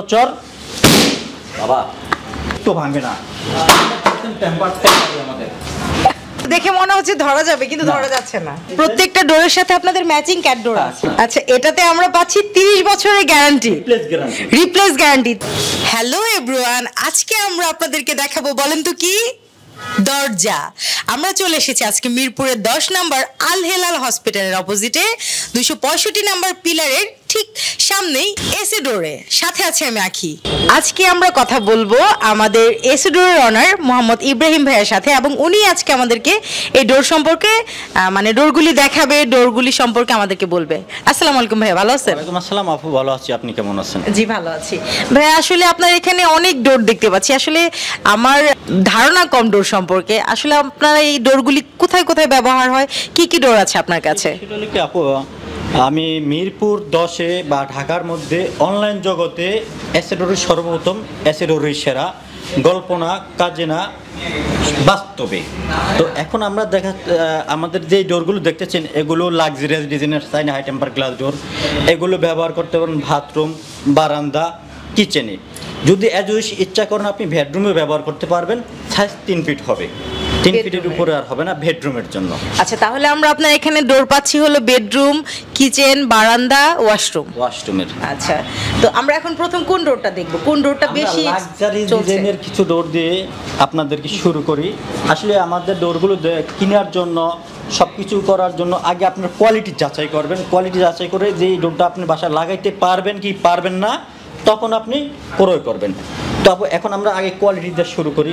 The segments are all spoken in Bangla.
বছর বাবা তো ভাঙবে না। দেখে মনে হচ্ছে ধরা যাবে কিন্তু ধরা যাচ্ছে না। প্রত্যেকটা ডোরের সাথে আপনাদের ম্যাচিং ক্যাট ডোর আছে। আচ্ছা, এটাতে আমরা পাচ্ছি 30 বছরের guarantee, replace guarantee. Hello everyone, আজকে আমরা আপনাদেরকে দেখাবো, বলেন তো কি, দরজা। আমরা চলে এসেছি আজকে মিরপুরের 10 নম্বর আল হেলাল হসপিটালের অপোজিটে 265 নম্বর পিলারের ঠিক সামনেই এসি ডোরে। সাথে আছে আমি আখি। আজকে আমরা কথা বলবো আমাদের এসি ডোরের অনার মোহাম্মদ ইব্রাহিম ভাইয়ের সাথে, এবং উনি আজকে আমাদেরকে এই ডোর সম্পর্কে মানে ডোরগুলি দেখাবে, ডোরগুলি সম্পর্কে আমাদেরকে বলবে। আসসালামু আলাইকুম ভাইয়া, ভালো আছেন? ওয়ালাইকুম আসসালাম আপু, ভালো আছি, আপনি কেমন আছেন? জি ভালো আছি ভাইয়া। আসলে আপনার এখানে অনেক ডোর দেখতে পাচ্ছি, আসলে আমার ধারণা কম ডোর সম্পর্কে। আসলে আপনার এই ডোরগুলি কোথায় কোথায় ব্যবহার হয়, কি কি ডোর আছে আপনার কাছে? সেটা কি আপু, আমি মিরপুর 10-এ বা ঢাকার মধ্যে অনলাইন জগতে এসি ডোরের সর্বপ্রথম, এসি ডোরের সেরা, গল্প না কাজে না বাস্তবে। তো এখন আমরা আমাদের যে ডোরগুলো দেখতেছেন এগুলো লাক্সারিয়াস ডিজাইনের চাইনা হাই টেম্পার গ্লাস ডোর। এগুলো ব্যবহার করতে পারেন বাথরুম, বারান্দা, কিচেনে। যদি ইচ্ছা করেন আপনি বেডরুমে ব্যবহার করতে পারবেন। সাইজ 3 ফিট হবে, 3 ফিটের উপরে আর হবে না বেডরুমের জন্য। আচ্ছা, তাহলে আমরা আপনার এখানে ডোর পাচ্ছি হলো বেডরুম, কিচেন, বারান্দা, ওয়াশরুমের। আচ্ছা, তো আমরা এখন প্রথম কোন ডোরটা দেখব? কোন ডোরটা বেশি লাক্সারি ডিজাইনের কিছু ডোর দিয়ে আপনাদেরকে শুরু করি। আসলে আমাদের ডোরগুলো কেনার জন্য, সব কিছু করার জন্য আগে আপনার কোয়ালিটি যাচাই করবেন। কোয়ালিটি যাচাই করে যে এই ডোরটা আপনি বাসায় লাগাইতে পারবেন কি পারবেন না, তখন আপনি ক্রয় করবেন। তো এখন আমরা আগে কোয়ালিটি দিয়ে শুরু করি।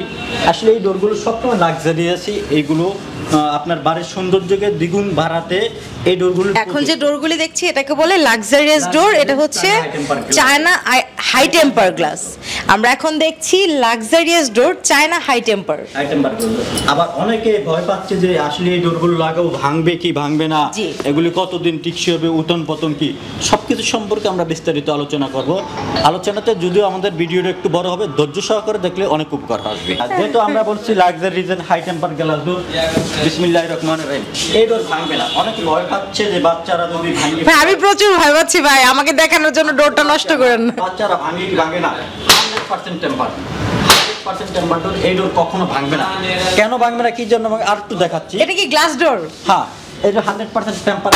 আসলে এই ডোরগুলো সবসময় লাক্সারিয়াসই, এইগুলো আপনার বাড়ির সৌন্দর্যকে দ্বিগুণ বাড়াতে এই ডোরগুলো। এখন যে ডোরগুলি দেখছি এটাকে বলে লাক্সারিয়াস ডোর। এটা হচ্ছে চায়না হাই টেম্পার গ্লাস। আমরা এখন দেখছি লাক্সারিয়াস ডোর, চায়না হাই টেম্পার। আবার অনেকে ভয় পাচ্ছে যে আসলে এই ডোরগুলো লাগাবো ভাঙবে কি ভাঙবে না, এগুলি কতদিন টিকসই হবে, উতন পতন কি, সবকিছু সম্পর্কে আমরা বিস্তারিত আলোচনা করব। আলোচনাতে যদিও আমাদের ভিডিওটা একটু বড় হবে, ধৈর্য সহকারে দেখলে অনেক উপকার আসবে। যেহেতু আমরা বলছি luxury design high temper glass door, বিসমিল্লাহির রহমানির রহিম, এই ডোর ভাঙবে না। অনেকে ভয় পাচ্ছে যে বাচ্চারা যদি ভাঙে। ভাই আমি প্রচুর ভয় পাচ্ছি ভাই, আমাকে দেখানোর জন্য ডোরটা নষ্ট করেন না। বাচ্চারা ভাঙে কি ভাঙে না, 100% টেম্পার, 100% টেম্পার ডোর। এই ডোর কখনো ভাঙবে না। কেন ভাঙবে না, কি জন্য আর একটু দেখাচ্ছি। এটা কি গ্লাস ডোর? হ্যাঁ, এই যে 100% টেম্পার,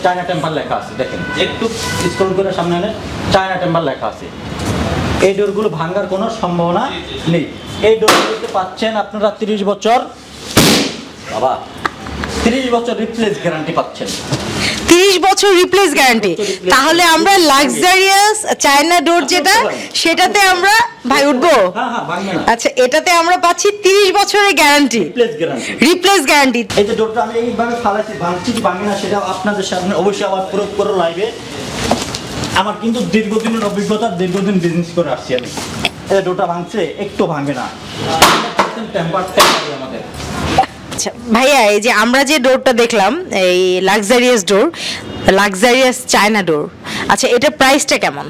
চায়না টেম্পার লেখা আছে, দেখেন একটু স্ক্রল করে সামনে এনে চায়না টেম্পার লেখা আছে। এই ডোরগুলো ভাঙার কোনো সম্ভাবনা নেই। এই ডোরগুলোতে পাচ্ছেন আপনারা 30 বছর, বাবা 30 বছর রিপ্লেস গ্যারান্টি পাচ্ছেন। 30 বছর রিপ্লেস গ্যারান্টি। তাহলে আমরা লাক্সারিয়াস চায়না ডোর যেটা, সেটাতে আমরা ভাই উঠবো। আচ্ছা, এটাতে আমরা পাচ্ছি 30 বছরের গ্যারান্টি, রিপ্লেস গ্যারান্টি। এই যে ডোরটা আমি এইভাবে ফালাইছি, ভাঙছি কি ভাঙে না সেটা আপনাদের সামনে অবশ্যই আবার প্রয়োগ করে লাইভে। আমার কিন্তু দীর্ঘদিনের অভিজ্ঞতা, দীর্ঘদিন বিজনেস করে আসছি আমি। এই ডোরটা ভাঙছে, একটু ভাঙবে না, টেম্পার আমাদের। আচ্ছা ভাইয়া, এই যে আমরা যে ডোরটা দেখলাম, এই লাক্সারিয়াস ডোর, লাক্সারিয়াস চায়না ডোর, আচ্ছা এটার প্রাইসটা কেমন?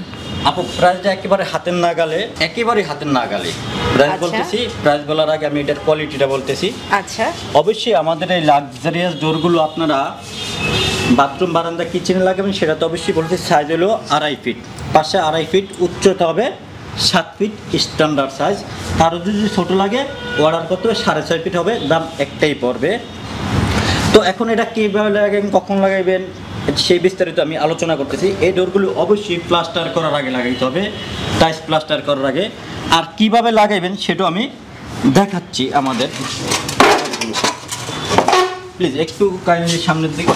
আপু প্রাইসটা একেবারে হাতের নাগালে, একেবারে হাতের নাগালে প্রাইস বলতেছি। প্রাইস বলার আগে আমি এটার কোয়ালিটিটা বলতেছি। আচ্ছা, অবশ্যই আমাদের এই লাক্সারিয়াস ডোরগুলো আপনারা বাথরুম, বারান্দা, কিচেনে লাগাবেন, সেটা তো অবশ্যই বলতে। সাইজ হলো 2.5 ফিট, পাশে 2.5 ফিট, উচ্চতা হবে 7 ফিট স্ট্যান্ডার্ড সাইজ। আরও যদি ছোটো লাগে অর্ডার করতে হবে, 6.5 ফিট হবে, দাম একটাই পড়বে। তো এখন এটা কীভাবে লাগাবেন, কখন লাগাইবেন, সেই বিস্তারিত আমি আলোচনা করতেছি। এই ডোরগুলো অবশ্যই প্লাস্টার করার আগে লাগাইতে হবে, টাইলস প্লাস্টার করার আগে। আর কিভাবে লাগাইবেন সেটাও আমি দেখাচ্ছি আমাদের। প্লিজ একটু কাইন্ডলি সামনের দিকে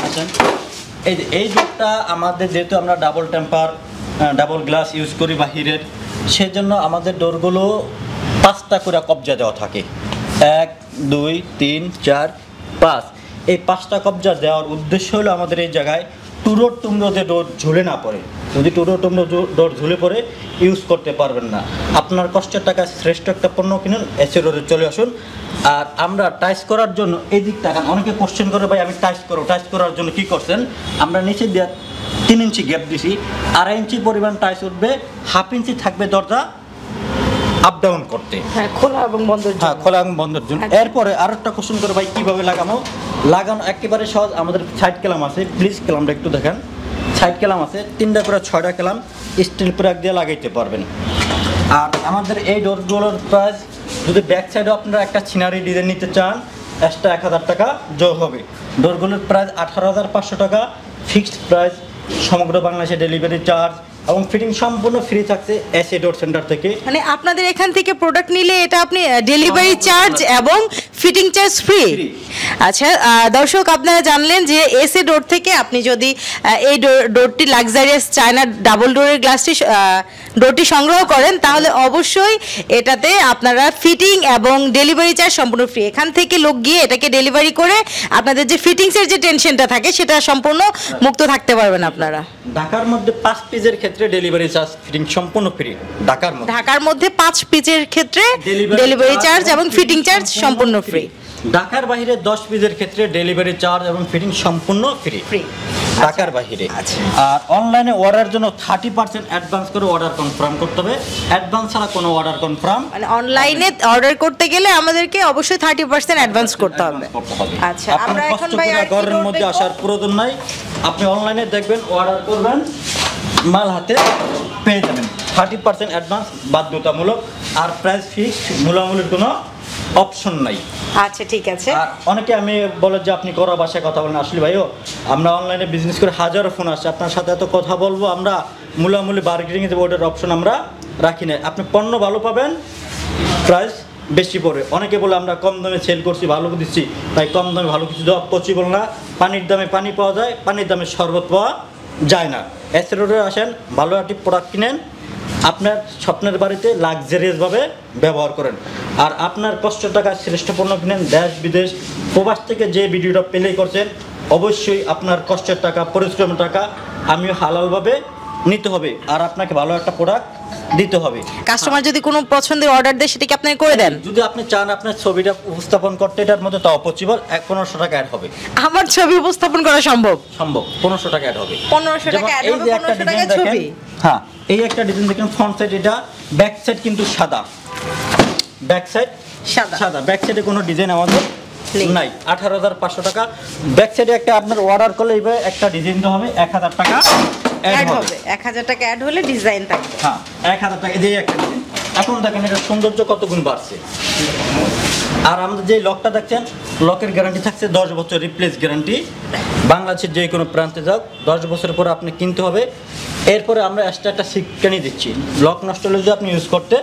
আসেন। এই ডোরটা আমাদের, যেহেতু আমরা ডাবল গ্লাস ইউজ করি বাহিরের, সেজন্য আমাদের ডোরগুলো 5টা করে কবজা দেওয়া থাকে। 1 2 3 4 5। এই 5টা কবজা দেওয়ার উদ্দেশ্য হলো আমাদের এই জায়গায় টুরোর টুমরোতে ডোর ঝুলে না পড়ে। যদি টুরো টুমরো ডোর ঝুলে পড়ে ইউজ করতে পারবেন না। আপনার কষ্টের টাকা শ্রেষ্ঠ একটা পণ্য কিনুন, এসি ডোরে চলে আসুন। আর আমরা টাইস করার জন্য এই দিক টাকান। অনেকে কোশ্চেন করে ভাই আমি টাইস করবো, টাইস করার জন্য কি করছেন? আমরা নিচে দিয়ে 3 ইঞ্চি গ্যাপ দিছি, 2.5 ইঞ্চি পরিমাণ টাইস উঠবে, 1/2 ইঞ্চি থাকবে দরজা আপ ডাউন করতে, খোলা এবং বন্ধের জন্য। খোলা এবং বন্ধের জন্য। এরপরে আরেকটা কোশ্চেন করে ভাই কীভাবে লাগানো একেবারে সহজ। আমাদের সাইড ক্যালাম আছে, প্লিজ ক্যালামটা একটু দেখেন। সাইড ক্যালাম আছে 3টা করে 6টা ক্যালাম স্টিল প্রাক দিয়ে লাগাইতে পারবেন। আর আমাদের এই ডোরগুলোর প্রাইস যদি ব্যাক সাইডেও আপনারা একটা সিনারি ডিজাইন নিতে চান এক্সট্রা 1000 টাকা যোগ হবে। ডোরগুলোর প্রাইস 18,500 টাকা ফিক্সড প্রাইস, সমগ্র বাংলাদেশে ডেলিভারি চার্জ এবং ফিটিং সম্পূর্ণ ফ্রি থাকছে এসএ ডোর সেন্টার থেকে। মানে আপনাদের এখান থেকে প্রোডাক্ট নিলে এটা আপনি ডেলিভারি চার্জ এবং ফিটিং চার্জ ফ্রি। আচ্ছা দর্শক আপনারা জানলেন যে এসএ ডোর থেকে আপনি যদি এই ডোরটি লাক্সারিয়াস চায়না ডাবল ডোরের গ্লাসটি ডোরটি সংগ্রহ করেন তাহলে অবশ্যই এটাতে আপনারা ফিটিং এবং ডেলিভারি চার্জ সম্পূর্ণ ফ্রি। এখান থেকে লোক গিয়ে এটাকে ডেলিভারি করে আপনাদের যে ফিটিংসের যে টেনশনটা থাকে সেটা সম্পূর্ণ মুক্ত থাকতে পারবেন আপনারা। ঢাকার মধ্যে 5 পিসের ক্ষেত্রে ডেলিভারি চার্জ ফিটিং সম্পূর্ণ ফ্রি। ঢাকার মধ্যে 5 পিসের ক্ষেত্রে ডেলিভারি চার্জ এবং ফিটিং চার্জ সম্পূর্ণ ফ্রি। ঢাকার বাইরে 10 পিসের ক্ষেত্রে ডেলিভারি চার্জ এবং ফিটিং সম্পূর্ণ ফ্রি ঢাকার বাইরে। আর অনলাইনে অর্ডারের জন্য 30% অ্যাডভান্স করে অর্ডার কনফার্ম করতে হবে। অ্যাডভান্স ছাড়া কোনো অর্ডার কনফার্ম মানে অনলাইনে অর্ডার করতে গেলে আমাদেরকে অবশ্যই 30% অ্যাডভান্স করতে হবে। আচ্ছা আমরা এখন ভাই আর ঘরের মধ্যে আসার প্রয়োজন নাই, আপনি অনলাইনে দেখবেন অর্ডার করবেন মাল হাতে পেয়ে যাবেন। 30% অ্যাডভান্স বাধ্যতামূলক, আর প্রাইস ফিক্সড, মূলামূলির কোনো অপশন নাই। আচ্ছা ঠিক আছে। আর অনেকে আমি বলে যে আপনি করা ভাষায় কথা বলেন, আসলে ভাইও আমরা অনলাইনে বিজনেস করে হাজারো ফোন আসছে, আপনার সাথে এত কথা বলবো আমরা মূলামূলি বার্গেনিং এর ওটার অপশন আমরা রাখি না। আপনি পণ্য ভালো পাবেন, প্রাইস বেশি পড়ে। অনেকে বলে আমরা কম দামে সেল করছি, ভালো দিচ্ছি, তাই কম দামে ভালো কিছু দেওয়া পসিবল না। পানির দামে পানি পাওয়া যায়, পানির দামে শরবত পাওয়া যায় না। এসএ রোডে আসেন, ভালো একটি প্রোডাক্ট কিনেন, আপনার স্বপ্নের বাড়িতে লাক্সারিয়াসভাবে ব্যবহার করেন। আর আপনার কষ্টের টাকা শ্রেষ্ঠ পণ্য কিনেন। দেশ বিদেশ প্রবাস থেকে যে ভিডিওটা প্লে করছেন অবশ্যই আপনার কষ্টের টাকা, পরিশ্রমের টাকা আমিও হালালভাবে নিতে হবে, আর আপনাকে ভালো একটা প্রোডাক্ট দিতে হবে। কাস্টমার যদি কোনো পছন্দের অর্ডার দেয় সেটা কি আপনি করে দেন? যদি আপনি চান আপনার ছবিটা উপস্থাপন করতে এটার মধ্যে তাও পসিবল, 1500 টাকা অ্যাড হবে। আমার ছবি উপস্থাপন করা সম্ভব? সম্ভব, 1500 টাকা অ্যাড হবে। 1500 টাকা অ্যাড হবে, 1500 টাকা ছবি। হ্যাঁ, এই একটা ডিজাইন দেখেন, ফ্রন্ট সাইড এটা, ব্যাক সাইড কিন্তু সাদা, ব্যাক সাইড সাদা, ব্যাক সাইডে কোনো ডিজাইন আমাদের নাই। 18,500 টাকা। ব্যাক সাইডে একটা আপনার অর্ডার করলে এইভাবে একটা ডিজাইন দিতে হবে, 1000 টাকা অ্যাড হবে। 1000 টাকা অ্যাড হলে ডিজাইন থাকবে। হ্যাঁ, 1000 টাকা দিয়ে একটা ডিজাইন। এখন দেখেন এটা সৌন্দর্য কত গুণ বাড়ছে। আর আমাদের যে লকটা দেখছেন, লকের গ্যারান্টি থাকছে 10 বছর রিপ্লেস গ্যারান্টি। বাংলাদেশের যে কোনো প্রান্তে যাও 10 বছর পরে আপনি কিনতে হবে। এরপরে আমরা এক্সট্রা একটা সিটকানি দিচ্ছি, লক নষ্ট হলে যদি আপনি ইউজ করতে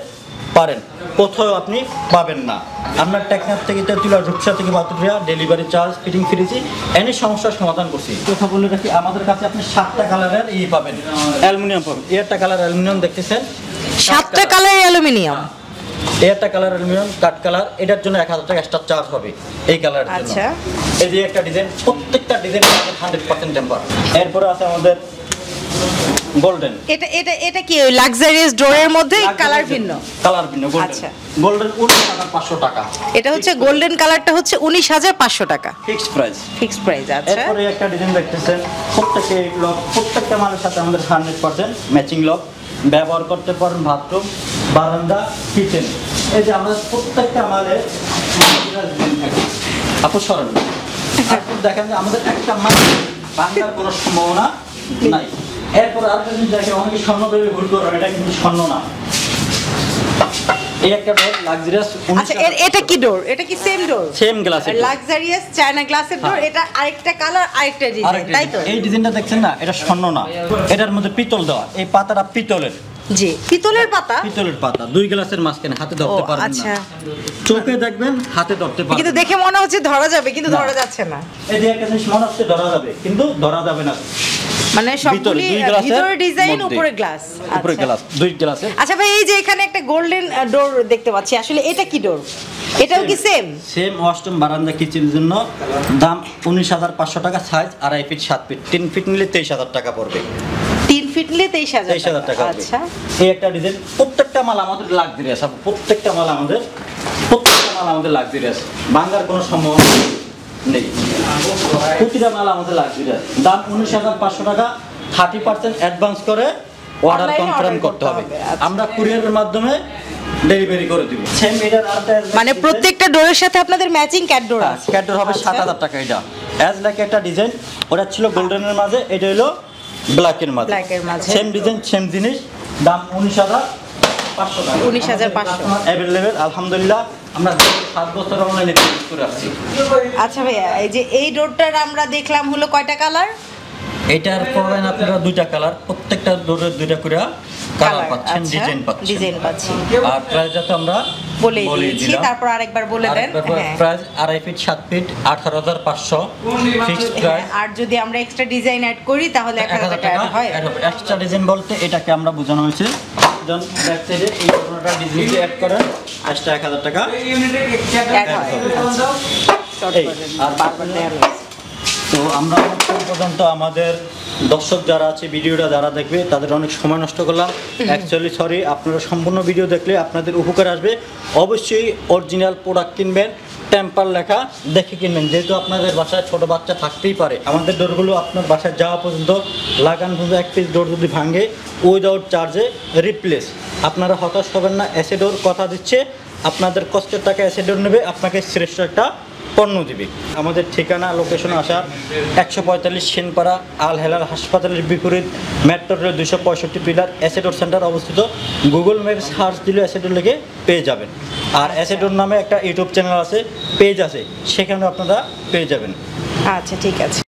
পারেন, কোথাও আপনি পাবেন না। আপনার টেকনাফ থেকে তেঁতুলিয়া, রূপসা থেকে বাতুরিয়া ডেলিভারি চার্জ, ফিটিং ফ্রিজি, এনি সমস্যার সমাধান করছি। কথা বলে রাখি, আমাদের কাছে আপনি 7টা কালারের পাবেন, অ্যালুমিনিয়াম পাবেন। একটা কালার অ্যালুমিনিয়াম দেখতেছেন, 7টা কালার অ্যালুমিনিয়াম। একটা কালার অ্যালুমিনিয়াম কাট কালার, এটার জন্য 1000 টাকা এক্সট্রা চার্জ হবে এই কালারের জন্য। আচ্ছা, এই যে একটা ডিজাইন, প্রত্যেকটা ডিজাইন 100% টেম্পার। এরপরে আছে আমাদের গোল্ডেন। এটা কি লাক্সারিয়াস ডোরের মধ্যে কালার ভিন্ন? কালার ভিন্ন, গোল্ডেন। আচ্ছা, গোল্ডেন 19,500 টাকা। এটা হচ্ছে গোল্ডেন কালারটা হচ্ছে 19,500 টাকা ফিক্সড প্রাইস। Fixed price. আচ্ছা, এরপরে একটা ডিজাইন দেখতেছেন, প্রত্যেকটা মালের সাথে আমাদের 100% ম্যাচিং লক ব্যবহার করতে পারেন, বাথরুম, বারান্দা, কিচেন। এই যে আমাদের প্রত্যেকটা মালের ডিজাইন থাকে। আপু সরেন, দেখেন যে আমাদের একটা মাল ভাঙার কোনো সম্ভাবনা নাই। এরপর আরেকটা জিনিস দেখেন, অনেকে স্বর্ণ ভেবে ভুল করেন, এটা কিন্তু স্বর্ণ না। এই একটা ডোর লাক্সারিয়াস। আচ্ছা, এটা কি ডোর? এটা কি সেম ডোর? সেম গ্লাসের লাক্সারিয়াস চায়না গ্লাসের ডোর। এটা আরেকটা কালার, আরেকটা ডিজাইন, তাই তো? এই ডিজাইনটা দেখছেন না, এটা স্বর্ণ না, এটার মধ্যে পিতল দেওয়া। এই পাতাটা পিতলের। জি, পিতলের পাতা। পিতলের পাতা, 2 গ্লাসের মাঝখানে, হাতে ধরতে পারবেন না। আচ্ছা, চোখে দেখবেন, হাতে ধরতে পারবেন। কিন্তু দেখে মনে হচ্ছে ধরা যাবে, কিন্তু ধরা যাচ্ছে না। এই যে একটা জিনিস মনে হচ্ছে ধরা যাবে, কিন্তু ধরা যাবে না। মানে সবগুলি ভিতরে ডিজাইন, উপরে গ্লাস। উপরে গ্লাস, 2 গ্লাসের। আচ্ছা ভাই, এই যে এখানে একটা গোল্ডেন ডোর দেখতে পাচ্ছি, আসলে এটা কি ডোর? এটাও কি সেম? সেম ওয়াশরুম, বারান্দা, কিচেনের জন্য দাম 19,500 টাকা। সাইজ 2.5 ফিট 7 ফিট, 3 ফিট নিলে 23,000 টাকা পড়বে। 3 ফিট নিলে 23,000 টাকা। আচ্ছা, এই একটা ডিজাইন। প্রত্যেকটা মাল আমাদের লাক্সারিয়াস, প্রত্যেকটা মাল আমাদের লাক্সারিয়াস, ভাঙার কোনো সম্ভাবনা নেই। প্রতিটা মাল আমাদের লাক্সারিয়াস। দাম 19,500 টাকা। 30% অ্যাডভান্স করে অর্ডার কনফার্ম করতে হবে। আমরা কুরিয়ারের মাধ্যমে ডেলিভারি করে দিব। সেম এটার মানে প্রত্যেকটা ডোরের সাথে আপনাদের ম্যাচিং ক্যাট ডোর আছে। ক্যাট ডোর হবে 7,000 টাকা। এটা অ্যাজ লাইক একটা ডিজাইন, ওটা ছিল গোল্ডেনের মাঝে, এটা হলো ব্ল্যাকের মাঝে ব্ল্যাকের মাঝে। সেম ডিজাইন সেম জিনিস, দাম 19,500 টাকা। 19,500 অ্যাভেলেবেল আলহামদুলিল্লাহ। আমরা 7 বছর অনলাইনে বিক্রি করে আসছি। আচ্ছা ভাইয়া, এই যে এই ডোরটার আমরা দেখলাম হলো কয়টা কালার? এটার পরেন আপনারা দুইটা কালার, প্রত্যেকটা ডোরের দুইটা করে কালার পাচ্ছেন, আচ্ছা, ডিজাইন পাচ্ছেন। ডিজাইন পাচ্ছি। আর প্রাইসটা তো আমরা বলে বলেই দিয়েছি, দিলাম। তারপর আরেকবার বলে দেন। হ্যাঁ। Price 2.5 feet 7 feet 18,500 fixed price. আর যদি আমরা এক্সট্রা ডিজাইন অ্যাড করি তাহলে 1000 টাকা add হয়। এক্সট্রা ডিজাইন বলতে এটাকে আমরা বোঝানো হয়েছে, যখন ব্যাক সাইডে এই পুরোটা ডিজাইন অ্যাড করেন এক্সট্রা 1000 টাকা Add হয়। Short এই, করে আর বারবার দেয়া রয়েছে। তো আমরা এখন পর্যন্ত আমাদের দর্শক যারা আছে ভিডিওটা যারা দেখবে তাদের অনেক সময় নষ্ট করলাম, অ্যাকচুয়ালি সরি। আপনারা সম্পূর্ণ ভিডিও দেখলে আপনাদের উপকার আসবে। অবশ্যই অরিজিনাল প্রোডাক্ট কিনবেন, টেম্পার লেখা দেখে কিনবেন, যেহেতু আপনাদের বাসায় ছোট বাচ্চা থাকতেই পারে। আমাদের ডোরগুলো আপনার বাসায় যাওয়া পর্যন্ত লাগান পর্যন্ত এক পিস ডোর যদি ভাঙে উইদাউট চার্জে রিপ্লেস। আপনারা হতাশ হবেন না, অ্যাসিডোর কথা দিচ্ছে, আপনাদের কষ্টের টাকা অ্যাসিডোর নেবে, আপনাকে শ্রেষ্ঠ একটা পণ্য দিবে। আমাদের ঠিকানা লোকেশন আসা 145 সেনপাড়া আল হেলাল হাসপাতালের বিপরীত মেট্রো রেল 265 পিলার অ্যাসিডোর সেন্টার অবস্থিত। গুগল ম্যাপ সার্চ দিলে অ্যাসিডোর লিখে পেয়ে যাবেন। আর অ্যাসিডোর নামে একটা ইউটিউব চ্যানেল আছে, পেজ আছে, সেখানে আপনারা পেয়ে যাবেন। আচ্ছা ঠিক আছে।